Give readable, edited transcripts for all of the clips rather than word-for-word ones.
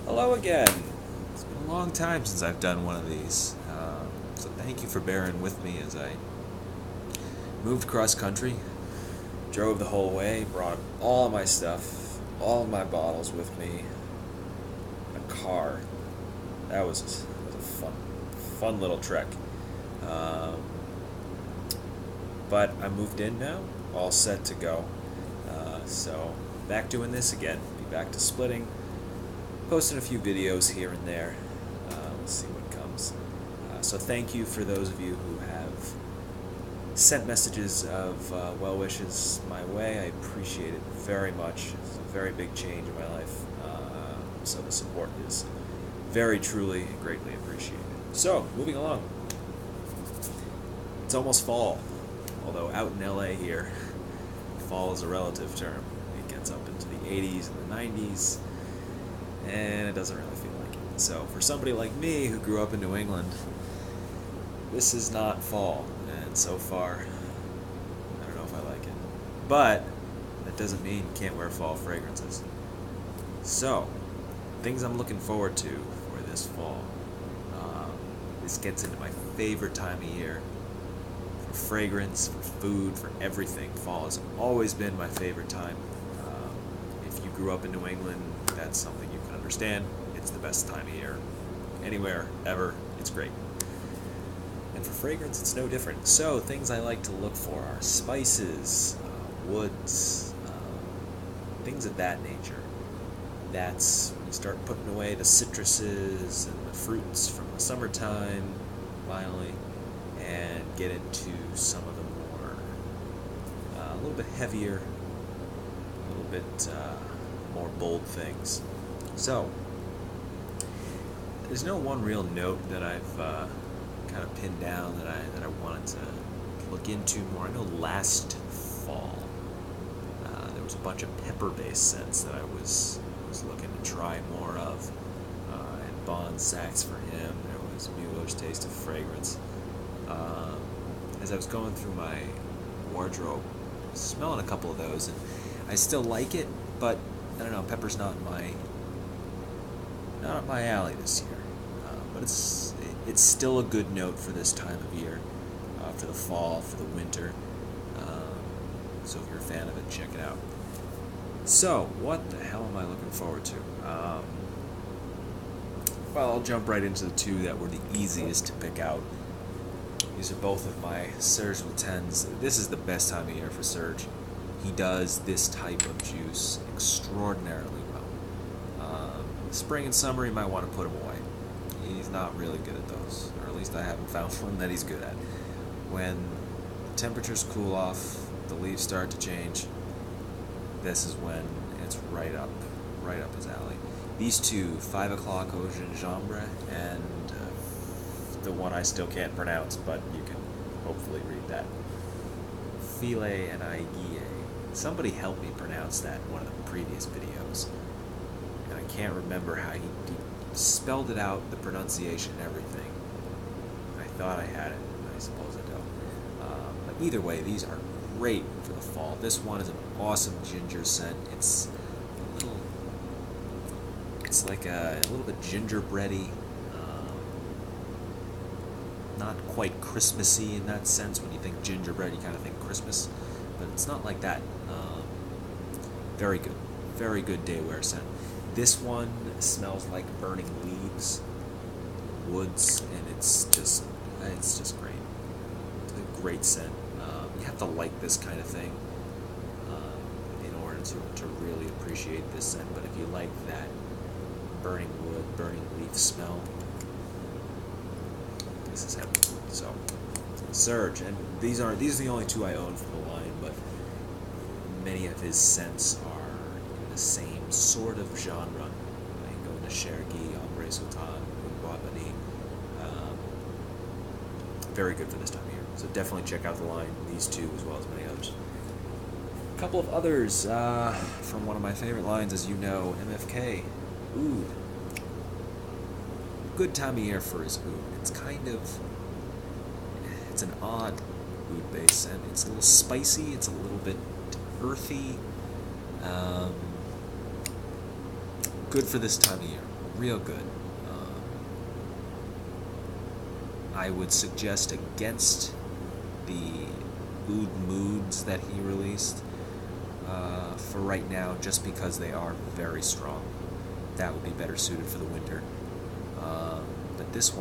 Hello again. It's been a long time since I've done one of these. So thank you for bearing with me as I moved cross country, drove the whole way, brought all of my stuff, all of my bottles with me, a car. That was a fun little trek. Um, but I moved in now, all set to go. So back doing this again. Be back to splitting, posting a few videos here and there. We'll see what comes. So thank you for those of you who have sent messages of well wishes my way. I appreciate it very much. It's a very big change in my life. So the support is very truly greatly appreciated. So moving along. It's almost fall, although out in LA here, fall is a relative term. It gets up into the 80s and the 90s, and it doesn't really feel like it. So for somebody like me who grew up in New England, this is not fall, and so far, I don't know if I like it. But that doesn't mean you can't wear fall fragrances. So, things I'm looking forward to for this fall. This gets into my favorite time of year. For fragrance, for food, for everything. Fall has always been my favorite time. If you grew up in New England, that's something you can understand. It's the best time of year. Anywhere, ever, it's great. And for fragrance, it's no different. So, things I like to look for are spices, woods, things of that nature. That's when you start putting away the citruses and the fruits from the summertime, finally, and get into some of the more, a little bit heavier, a little bit more bold things. So, there's no one real note that I've kind of pinned down that I wanted to look into more. I know last fall there was a bunch of pepper-based scents that I was looking to try more of. And Bond Sachs for him. There was Mueller's Taste of Fragrance. As I was going through my wardrobe, smelling a couple of those, and I still like it, but I don't know. Pepper's not up my alley this year. But it's still a good note for this time of year, for the fall, for the winter. So if you're a fan of it, check it out. So, what the hell am I looking forward to? Well, I'll jump right into the two that were the easiest to pick out. These are both of my Serge Latens. This is the best time of year for Serge. He does this type of juice extraordinarily well. Spring and summer, you might want to put him away. He's not really good at those, or at least I haven't found one that he's good at. When temperatures cool off, the leaves start to change, this is when it's right up his alley. These two, 5 o'clock au gingembre, and the one I still can't pronounce, but you can hopefully read that. Filet and Aiguille. Somebody helped me pronounce that in one of the previous videos, and I can't remember how he spelled it out, the pronunciation, everything. I thought I had it, I suppose I don't. But either way, these are great for the fall. This one is an awesome ginger scent. It's like a little bit gingerbready, not quite Christmassy in that sense. When you think gingerbread, you kind of think Christmas, but it's not like that. Very good day wear scent. This one smells like burning leaves, woods, and it's just great. It's a great scent. You have to like this kind of thing in order to really appreciate this scent. But if you like that burning wood, burning leaf smell, this is heaven. So, Serge, and these are the only two I own from the line, but many of his scents are in the same sort of genre. You can go into Chergui, Ambre Sultan, Bois Banni. Very good for this time of year. So definitely check out the line, these two as well as many others. A couple of others from one of my favorite lines, as you know, MFK, Oud. Good time of year for his oud. It's an odd oud base scent. It's a little spicy, it's a little bit earthy. Good for this time of year. real good. I would suggest against the Oud Moods that he released for right now, just because they are very strong. That would be better suited for the winter. But this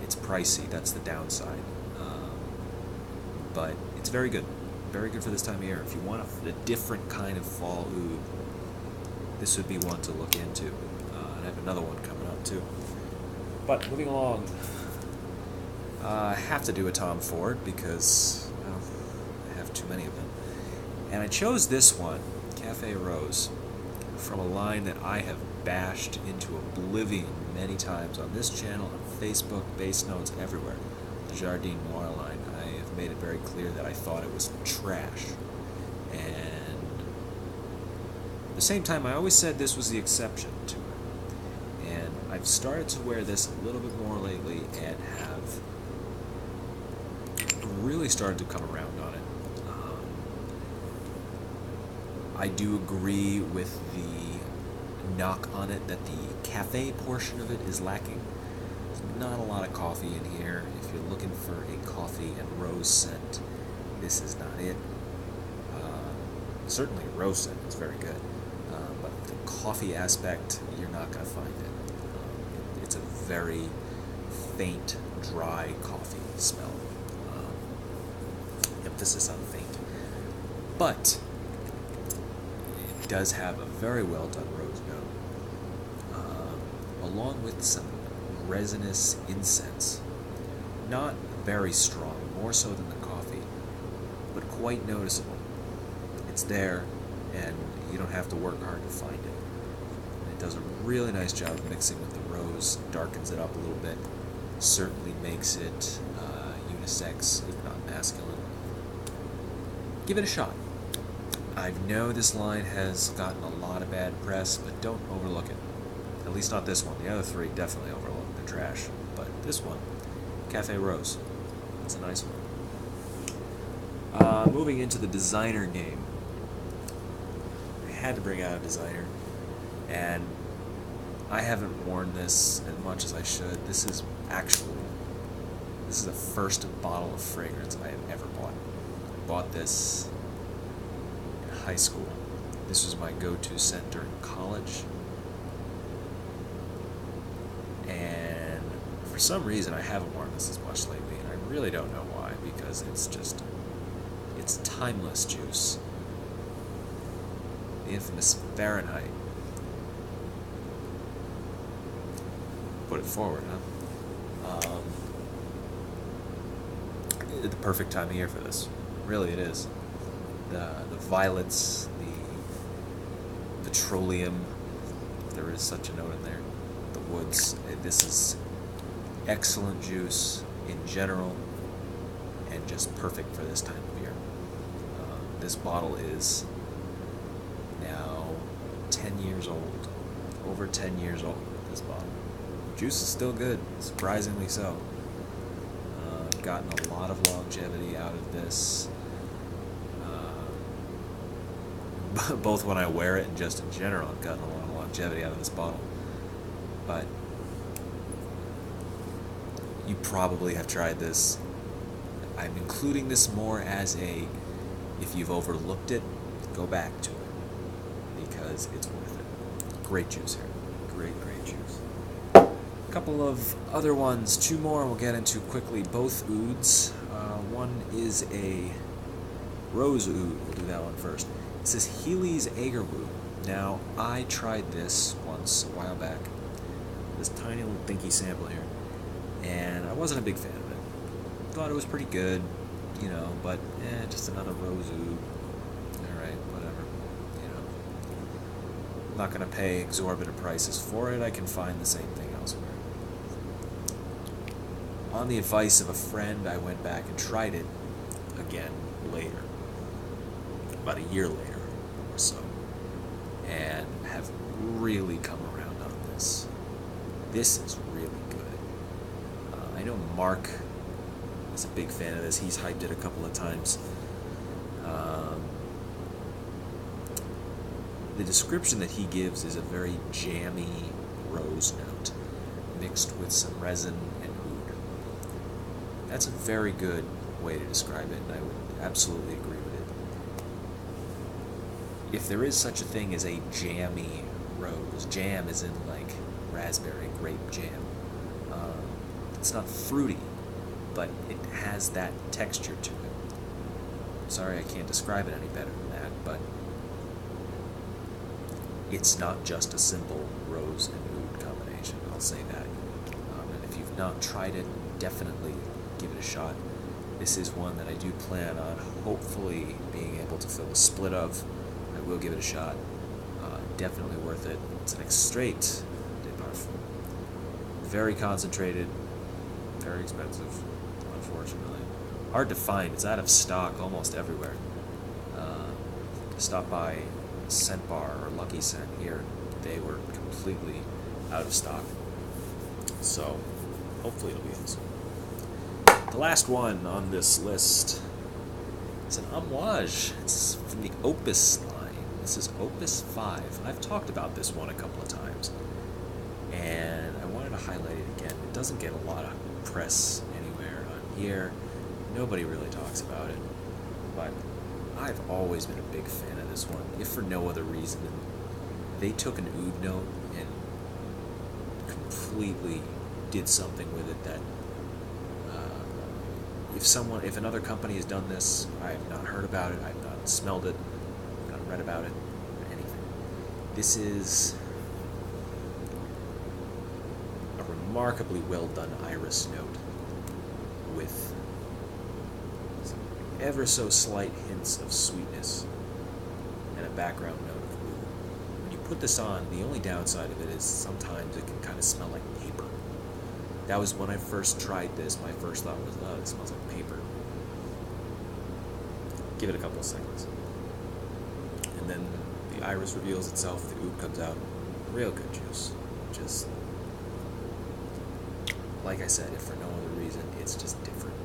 it's pricey. That's the downside. But it's very good. Very good for this time of year. If you want a different kind of fall oud, this would be one to look into. And I have another one coming up too. But moving along, I have to do a Tom Ford because I have too many of them. And I chose this one, Cafe Rose, from a line that I have bashed into oblivion many times on this channel, on Facebook, base notes, everywhere. The Jardin Noir line. I have made it very clear that I thought it was trash. And at the same time, I always said this was the exception to it. And I've started to wear this a little bit more lately and have really started to come around on it. I do agree with the knock on it that the cafe portion of it is lacking. There's not a lot of coffee in here. If you're looking for a coffee and rose scent, this is not it. Certainly a rose scent is very good, but the coffee aspect, you're not going to find it. It's a very faint, dry coffee smell. Emphasis on faint. But it does have a very well done rose note, along with some resinous incense. Not very strong, more so than the coffee, but quite noticeable. It's there, and you don't have to work hard to find it. And it does a really nice job of mixing with the rose, darkens it up a little bit, certainly makes it unisex, if not masculine. Give it a shot. I know this line has gotten a lot of bad press, but don't overlook it. At least not this one. The other three definitely overlook. They're trash. But this one, Cafe Rose, it's a nice one. Moving into the designer game. I had to bring out a designer, and I haven't worn this as much as I should. This is the first bottle of fragrance I have ever bought. I bought this in high school. This was my go-to scent during college. And for some reason, I haven't worn this as much lately, and I really don't know why, because it's timeless juice. The infamous Fahrenheit. Put it forward, huh? The perfect time of year for this. Really, it is. The violets, the petroleum, if there is such a note in there, the woods. This is excellent juice in general, and just perfect for this time of year. This bottle is now 10 years old. Over 10 years old, this bottle. Juice is still good, surprisingly so. Gotten a lot of longevity out of this, both when I wear it and just in general. I've gotten a lot of longevity out of this bottle. But you probably have tried this. I'm including this more as if you've overlooked it, go back to it, because it's worth it. Great juice here. Great juice. A couple of other ones, two more we'll get into quickly, both ouds. One is a rose oud, we'll do that one first. It says Healy's Agarwood. Now, I tried this once a while back, this tiny little dinky sample here, and I wasn't a big fan of it. Thought it was pretty good, but just another rose oud. Alright, whatever, I'm not going to pay exorbitant prices for it. I can find the same thing elsewhere. On the advice of a friend, I went back and tried it again later, about a year later or so, and have really come around on this. This is really good. I know Mark is a big fan of this. He's hyped it a couple of times. The description that he gives is a very jammy, rose note mixed with some resin and oud. That's a very good way to describe it, and I would absolutely agree with it. If there is such a thing as a jammy rose, jam is in like raspberry grape jam. It's not fruity, but it has that texture to it. Sorry, I can't describe it any better than that, but it's not just a simple rose and oud combination, I'll say that. And if you've not tried it, definitely give it a shot. This is one that I do plan on hopefully being able to fill a split of. I will give it a shot. Definitely worth it. It's an extrait de parfum. Very concentrated, very expensive, unfortunately. Hard to find. It's out of stock almost everywhere. Stop by Scent Bar or Lucky Scent here. They were completely out of stock. So, hopefully it'll be in soon. The last one on this list is an Amouage. It's from the Opus line. This is Opus 5. I've talked about this one a couple of times, and I wanted to highlight it again. It doesn't get a lot of press anywhere on here. Nobody really talks about it, but I've always been a big fan of this one, if for no other reason than they took an oud note and completely did something with it that if another company has done this, I have not heard about it, I have not smelled it, I've not read about it, or anything. This is a remarkably well done iris note with some ever so slight hints of sweetness and a background note of oud. When you put this on, the only downside of it is sometimes it can kind of smell like paper. That was when I first tried this. My first thought was, oh, it smells like paper. Give it a couple of seconds. And then the iris reveals itself, the oud comes out. Real good juice. Just, like I said, if for no other reason, it's just different.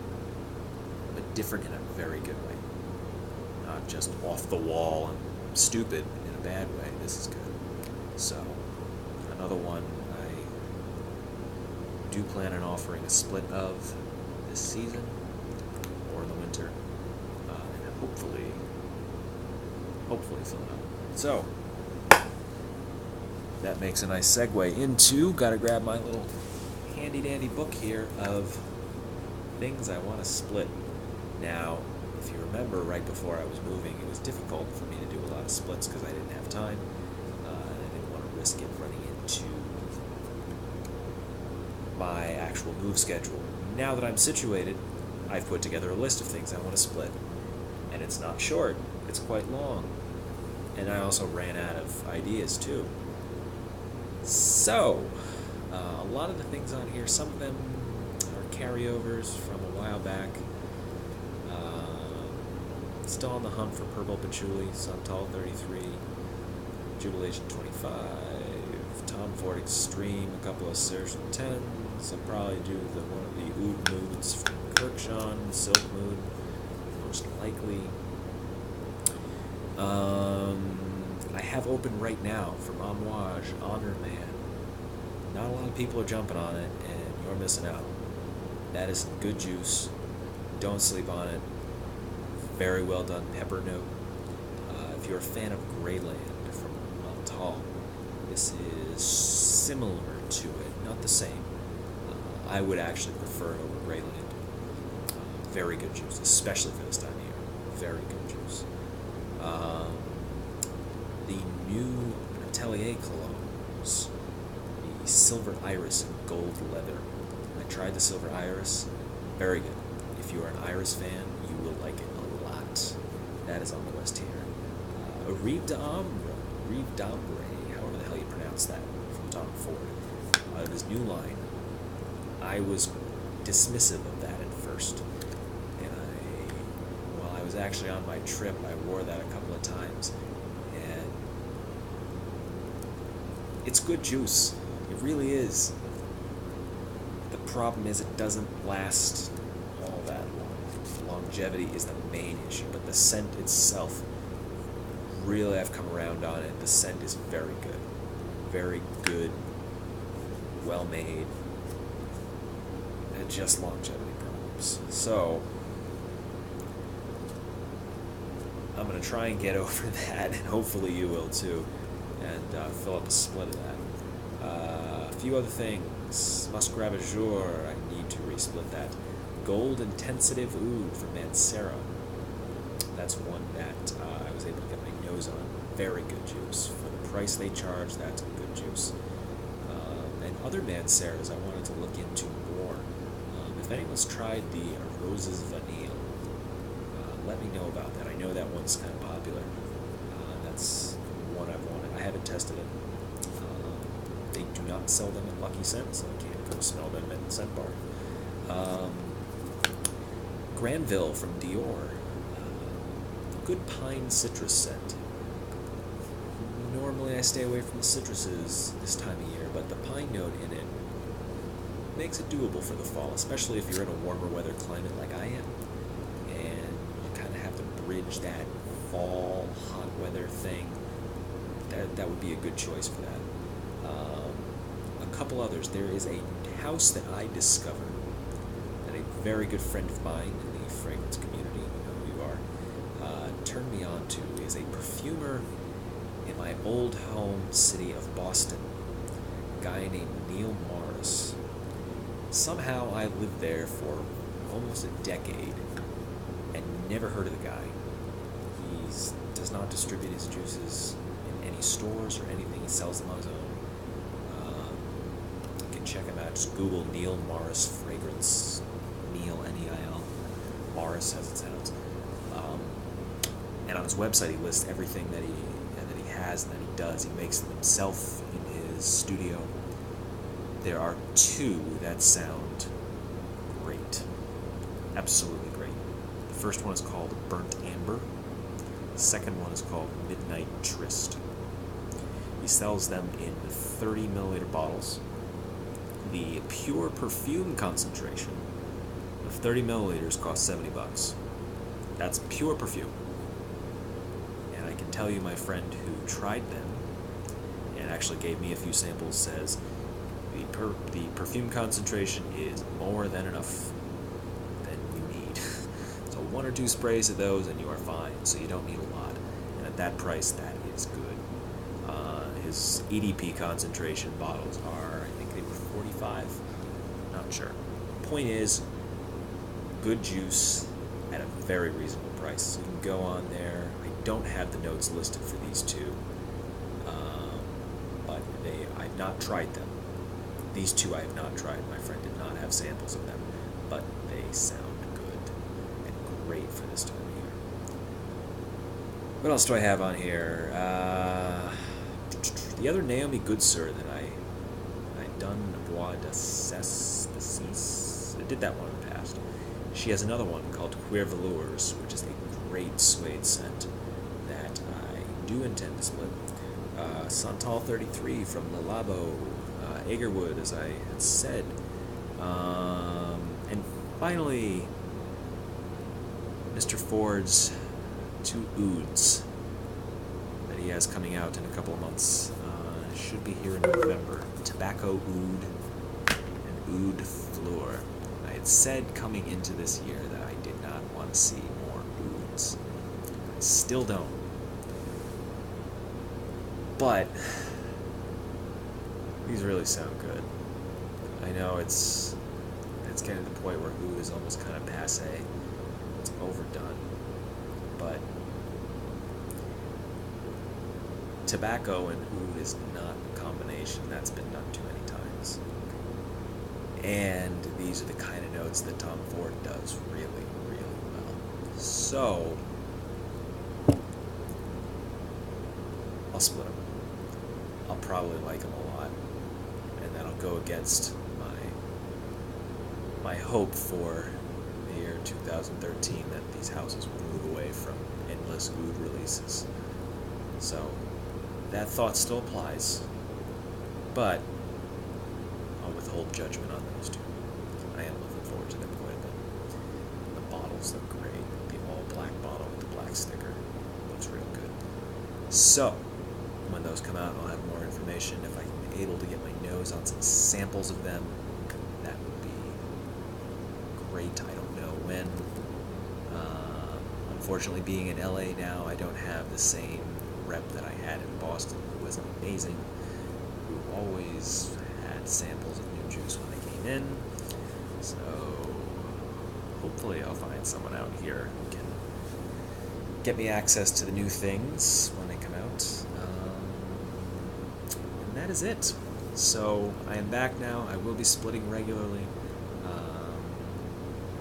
But different in a very good way. Not just off the wall and stupid in a bad way. This is good. So, another one do plan on offering a split of this season or in the winter, and hopefully fill it up. So that makes a nice segue into, gotta grab my little handy dandy book here of things I want to split. Now, if you remember, right before I was moving, it was difficult for me to do a lot of splits because I didn't have time, and I didn't want to risk it running into my actual move schedule. Now that I'm situated, I've put together a list of things I want to split. And it's not short, it's quite long. And I also ran out of ideas too. So, a lot of the things on here, some of them are carryovers from a while back. Still on the hunt for Purple Patchouli, Santal 33, Jubilation 25, Tom Ford Extreme, a couple of Serge 10s. I'll probably do one of the oud moods from Kirkshon, Silk Mood, most likely. I have open right now from Amouage, Honor Man. Not a lot of people are jumping on it, and you're missing out. That is some good juice. Don't sleep on it. Very well done pepper note. If you're a fan of Greyland from Montal, this is similar to it, not the same. I would actually prefer it over Greyland. Very good juice, especially for this time of year. Very good juice. The new Atelier colognes, the Silver Iris and Gold Leather. I tried the Silver Iris, very good. If you are an Iris fan, you will like it a lot. That is on the list here. Rive d'Ambre, however the hell you pronounce that, from Tom Ford. Of his new line. I was dismissive of that at first, and while I was actually on my trip, I wore that a couple of times, and it's good juice. It really is. The problem is it doesn't last all that long. Longevity is the main issue, but the scent itself, really I've come around on it. The scent is very good. Very good well made, and just longevity problems. So I'm going to try and get over that, and hopefully you will too, and fill up a split of that. A few other things. Musgrave Azure, I need to resplit that. Gold Intensive Oud from Mancera. That's one that I was able to get my nose on. Very good juice. For the price they charge, that's a good juice. And other Manceras I wanted to look into more. If anyone's tried the Roses Vanille, let me know about that. I know that one's kind of popular. That's one I've wanted. I haven't tested it. They do not sell them at Lucky Scent, so I can't go smell them at the scent bar. Granville from Dior. Good pine citrus scent. Normally I stay away from the citruses this time of year, but the pine note in it makes it doable for the fall, especially if you're in a warmer weather climate like I am, and you kind of have to bridge that fall, hot weather thing. That would be a good choice for that. A couple others. There is a house that I discovered that a very good friend of mine in the fragrance community, you know who you are, turned me on to. Is a perfumer in my old home city of Boston, a guy named Neil Morris. Somehow I lived there for almost a decade and never heard of the guy. He does not distribute his juices in any stores or anything. He sells them on his own. You can check him out. Just Google Neil Morris Fragrance. Neil, Neil. Morris, as it sounds. And on his website, he lists everything that he has and that he does. He makes them himself in his studio. There are two that sound great. Absolutely great. The first one is called Burnt Amber. The second one is called Midnight Tryst. He sells them in 30 milliliter bottles. The pure perfume concentration of 30 milliliters costs $70. That's pure perfume. And I can tell you, my friend who tried them and actually gave me a few samples says the perfume concentration is more than enough than you need. So 1 or 2 sprays of those and you are fine. So you don't need a lot. And at that price, that is good. His EDP concentration bottles are, I think they were 45. Not sure. Point is, good juice at a very reasonable price. You can go on there. I don't have the notes listed for these two, but I've not tried them. These two I have not tried. My friend did not have samples of them, but they sound good and great for this time of year. What else do I have on here? The other Naomi Goodsir that I'd done Bois de Cesse. I did that one in the past. She has another one called Queer Velours, which is a great suede scent that I do intend to split. Santal 33 from Le Labo, Agerwood, as I had said. And finally, Mr. Ford's 2 ouds that he has coming out in a couple of months. Should be here in November. Tobacco Oud and Oud Fleur. I had said coming into this year that I did not want to see more ouds. I still don't. But these really sound good. I know it's getting to the point where oud is almost kind of passé. It's overdone. But tobacco and oud is not a combination that's been done too many times. And these are the kind of notes that Tom Ford does really, really well. So I'll split them. I'll probably like them a lot, and that'll go against my hope for the year 2013 that these houses will move away from endless oud releases. So that thought still applies, but I'll withhold judgment on those two. I am looking forward to them quite a bit. The bottles look great. The all-black bottle with the black sticker looks real good. So when those come out, I'll have more information. If I'm able to get my nose nose on some samples of them, that would be great. I don't know when. Unfortunately, being in LA now, I don't have the same rep that I had in Boston, who was amazing, who always had samples of new juice when they came in. So hopefully I'll find someone out here who can get me access to the new things when they come out. And that is it. So I am back now. I will be splitting regularly.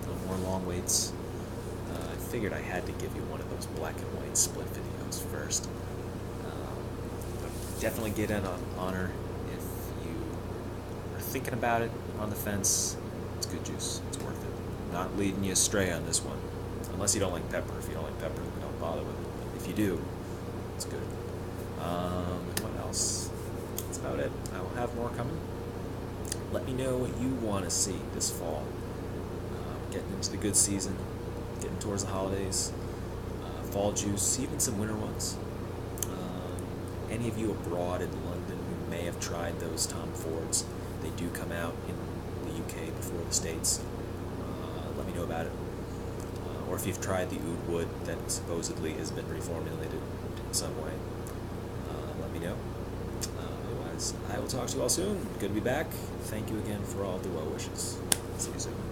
No more long waits. I figured I had to give you one of those black and white split videos first. But definitely get in on Honor if you are thinking about it, on the fence. It's good juice. It's worth it. Not leading you astray on this one. Unless you don't like pepper. If you don't like pepper, then don't bother with it. But if you do, it's good. What else? That's about it. I will have more coming. Let me know what you want to see this fall. Getting into the good season, getting towards the holidays, fall juice, even some winter ones. Any of you abroad in London who may have tried those Tom Fords, they do come out in the UK before the States. Let me know about it. Or if you've tried the Oud Wood that supposedly has been reformulated in some way, let me know. Otherwise, I will talk to you all soon. Good to be back. Thank you again for all the well wishes. See you soon.